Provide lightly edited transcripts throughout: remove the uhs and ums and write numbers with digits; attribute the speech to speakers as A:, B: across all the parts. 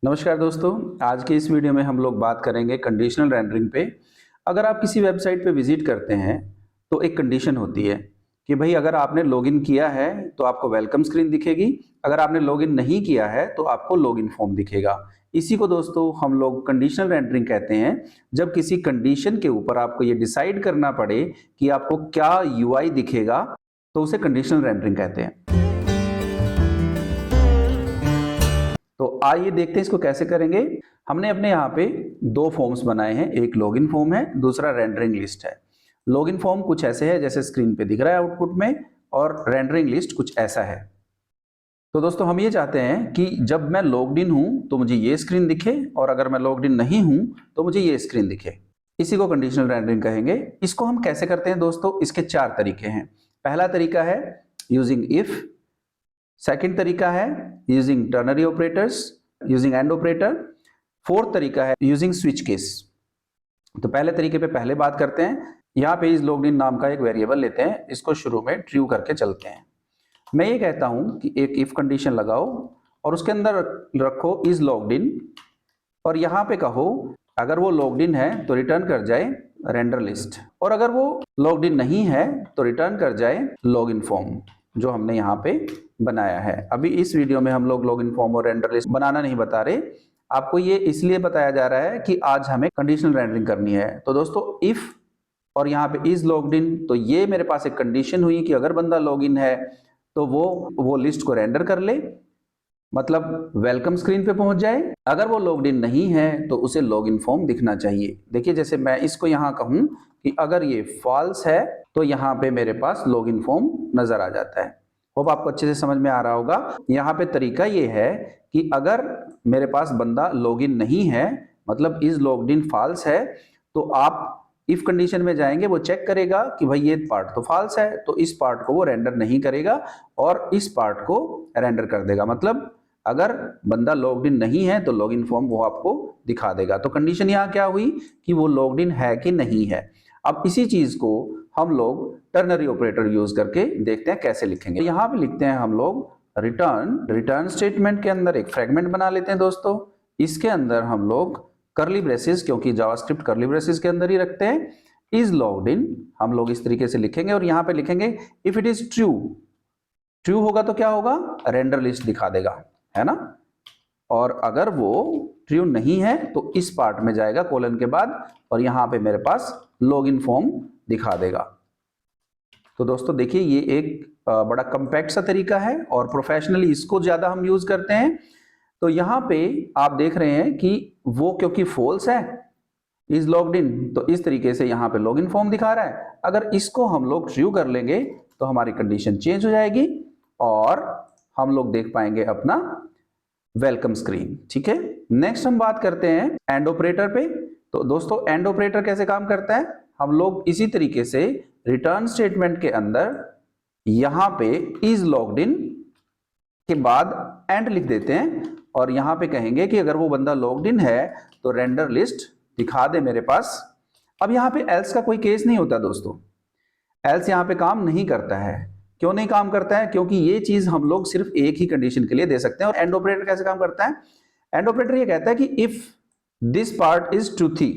A: नमस्कार दोस्तों, आज के इस वीडियो में हम लोग बात करेंगे कंडीशनल रेंडरिंग पे। अगर आप किसी वेबसाइट पे विजिट करते हैं तो एक कंडीशन होती है कि भाई अगर आपने लॉगिन किया है तो आपको वेलकम स्क्रीन दिखेगी, अगर आपने लॉगिन नहीं किया है तो आपको लॉगिन फॉर्म दिखेगा। इसी को दोस्तों हम लोग कंडीशनल रेंडरिंग कहते हैं। जब किसी कंडीशन के ऊपर आपको ये डिसाइड करना पड़े कि आपको क्या यूआई दिखेगा तो उसे कंडीशनल रेंडरिंग कहते हैं। तो आइए देखते हैं इसको कैसे करेंगे। हमने अपने यहाँ पे दो फॉर्म्स बनाए हैं, एक लॉगिन फॉर्म है, दूसरा रेंडरिंग लिस्ट है। लॉगिन फॉर्म कुछ ऐसे है जैसे स्क्रीन पे दिख रहा है आउटपुट में, और रेंडरिंग लिस्ट कुछ ऐसा है। तो दोस्तों हम ये चाहते हैं कि जब मैं लॉग्ड इन हूं तो मुझे ये स्क्रीन दिखे, और अगर मैं लॉग्ड इन नहीं हूं तो मुझे ये स्क्रीन दिखे। इसी को कंडीशनल रेंडरिंग कहेंगे। इसको हम कैसे करते हैं दोस्तों, इसके चार तरीके हैं। पहला तरीका है यूजिंग इफ, सेकंड तरीका है using ternary operators, using and operator, fourth तरीका है यूजिंग स्विच केस। तो पहले तरीके पे पहले बात करते हैं। यहाँ पे इस लॉग्ड इन नाम का एक वेरिएबल लेते हैं, इसको शुरू में ट्रू करके चलते हैं। मैं ये कहता हूं कि एक इफ कंडीशन लगाओ और उसके अंदर रखो इज लॉग्ड इन, और यहाँ पे कहो अगर वो लॉग्ड इन है तो रिटर्न कर जाए रेंडर लिस्ट, और अगर वो लॉग्ड इन नहीं है तो रिटर्न कर जाए लॉगिन फॉर्म जो हमने यहाँ पे बनाया है। अभी इस वीडियो में हम लोग लॉगिन फॉर्म और रेंडर लिस्ट बनाना नहीं बता रहे, आपको ये इसलिए बताया जा रहा है कि आज हमें कंडीशनल रेंडरिंग करनी है। तो दोस्तों इफ और यहाँ पे इज लॉग्ड इन, तो ये मेरे पास एक कंडीशन हुई कि अगर बंदा लॉगिन है तो वो लिस्ट को रेंडर कर ले, मतलब वेलकम स्क्रीन पे पहुंच जाए। अगर वो लॉग्ड इन नहीं है तो उसे लॉगिन फॉर्म दिखना चाहिए। देखिए जैसे मैं इसको यहाँ कहूँ कि अगर ये फॉल्स है तो यहाँ पे मेरे पास लॉगिन फॉर्म नजर आ जाता है। होप आपको अच्छे से समझ में आ रहा होगा। यहाँ पे तरीका ये है कि अगर मेरे पास बंदा लॉगिन नहीं है, मतलब इज लॉग्ड इन फॉल्स है, तो आप इफ कंडीशन में जाएंगे, वो चेक करेगा कि भाई ये पार्ट तो फॉल्स है, तो इस पार्ट को वो रेंडर नहीं करेगा और इस पार्ट को रेंडर कर देगा। मतलब अगर बंदा लॉग्ड इन नहीं है तो लॉगिन फॉर्म वो आपको दिखा देगा। तो कंडीशन यहाँ क्या हुई कि वो लॉग्ड इन है कि नहीं है। अब इसी चीज को हम लोग टर्नरी ऑपरेटर यूज करके देखते हैं कैसे लिखेंगे। यहाँ पे लिखते हैं हम लोग रिटर्न स्टेटमेंट के अंदर एक फ्रेगमेंट बना लेते हैं दोस्तों। इसके अंदर हम लोग कर्ली ब्रेसेस, क्योंकि जावास्क्रिप्ट कर्ली ब्रेसेस के अंदर ही रखते हैं, इज लॉग्ड इन हम लोग इस तरीके से लिखेंगे, और यहाँ पे लिखेंगे इफ इट इज ट्रू होगा तो क्या होगा, रेंडर लिस्ट दिखा देगा, है ना। और अगर वो ट्रू नहीं है तो इस पार्ट में जाएगा कोलन के बाद, और यहाँ पे मेरे पास लॉगिन फॉर्म दिखा देगा। तो दोस्तों देखिए ये एक बड़ा कम्पैक्ट सा तरीका है और प्रोफेशनली इसको ज्यादा हम यूज करते हैं। तो यहाँ पे आप देख रहे हैं कि वो क्योंकि फॉल्स है, इज लॉग्ड इन, तो इस तरीके से यहाँ पे लॉगिन फॉर्म दिखा रहा है। अगर इसको हम लोग ट्रू कर लेंगे तो हमारी कंडीशन चेंज हो जाएगी और हम लोग देख पाएंगे अपना वेलकम स्क्रीन। ठीक है, नेक्स्ट हम बात करते हैं एंड ऑपरेटर पे। तो दोस्तों एंड ऑपरेटर कैसे काम करता है, हम लोग इसी तरीके से रिटर्न स्टेटमेंट के अंदर यहां पे इज लॉग्ड इन के बाद एंड लिख देते हैं, और यहां पे कहेंगे कि अगर वो बंदा लॉग्ड इन है तो रेंडर लिस्ट दिखा दे मेरे पास। अब यहां पे एल्स का कोई केस नहीं होता दोस्तों, एल्स यहां पे काम नहीं करता है। क्यों नहीं काम करता है, क्योंकि ये चीज हम लोग सिर्फ एक ही कंडीशन के लिए दे सकते हैं। और एंड ऑपरेटर कैसे काम करता है, एंड ऑपरेटर ये कहता है कि if this part is truthy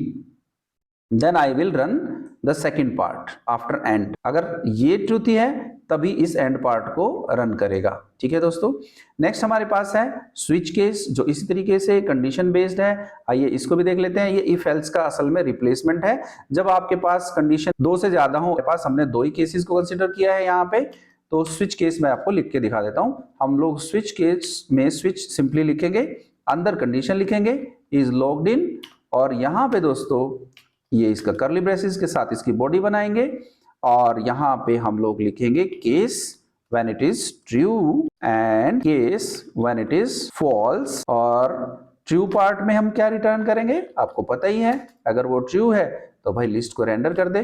A: then I will run the second part after and. अगर ये ट्रूथी है तभी इस एंड पार्ट को रन करेगा। ठीक है दोस्तों, नेक्स्ट हमारे पास है स्विच केस, जो इसी तरीके से कंडीशन बेस्ड है। आइए इसको भी देख लेते हैं। ये इफ एल्स का असल में रिप्लेसमेंट है। जब आपके पास कंडीशन दो से ज्यादा हो, पास हमने दो ही केसेस को कंसिडर किया है यहाँ पे, तो स्विच केस में आपको लिख के दिखा देता हूं। हम लोग स्विच केस में स्विच सिंपली लिखेंगे, अंदर कंडीशन लिखेंगे इज लॉग्ड इन, और यहाँ पे दोस्तों ये इसका कर्ली ब्रेसेस के साथ इसकी बॉडी बनाएंगे, और यहाँ पे हम लोग लिखेंगे case when it is true and case when it is false. और ट्रू पार्ट में हम क्या रिटर्न करेंगे, आपको पता ही है, अगर वो ट्रू है तो भाई लिस्ट को रेंडर कर दे।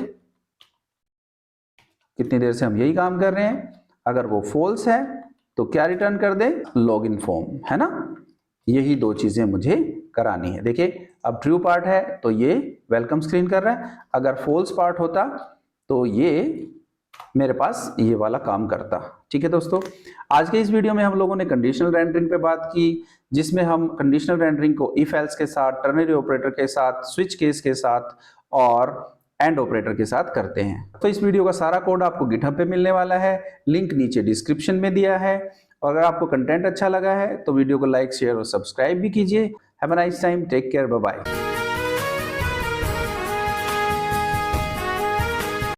A: कितनी देर से हम यही काम कर रहे हैं। अगर वो फॉल्स है तो क्या रिटर्न कर दे, लॉगिन फॉर्म, है ना। यही दो चीजें मुझे करानी है। देखिए अब ट्रू पार्ट है तो ये वेलकम स्क्रीन कर रहा है, अगर फॉल्स पार्ट होता तो ये मेरे पास ये वाला काम करता। ठीक है दोस्तों, आज के इस वीडियो में हम लोगों ने कंडीशनल रेंडरिंग पे बात की, जिसमें हम कंडीशनल रेंडरिंग को इफ एल्स के साथ, टर्नरी ऑपरेटर के साथ, स्विच केस के साथ और एंड ऑपरेटर के साथ करते हैं। तो इस वीडियो का सारा कोड आपको गिटहब पे मिलने वाला है, लिंक नीचे डिस्क्रिप्शन में दिया है। और अगर आपको कंटेंट अच्छा लगा है तो वीडियो को लाइक, शेयर और सब्सक्राइब भी कीजिए। Have a nice time, take care, bye bye.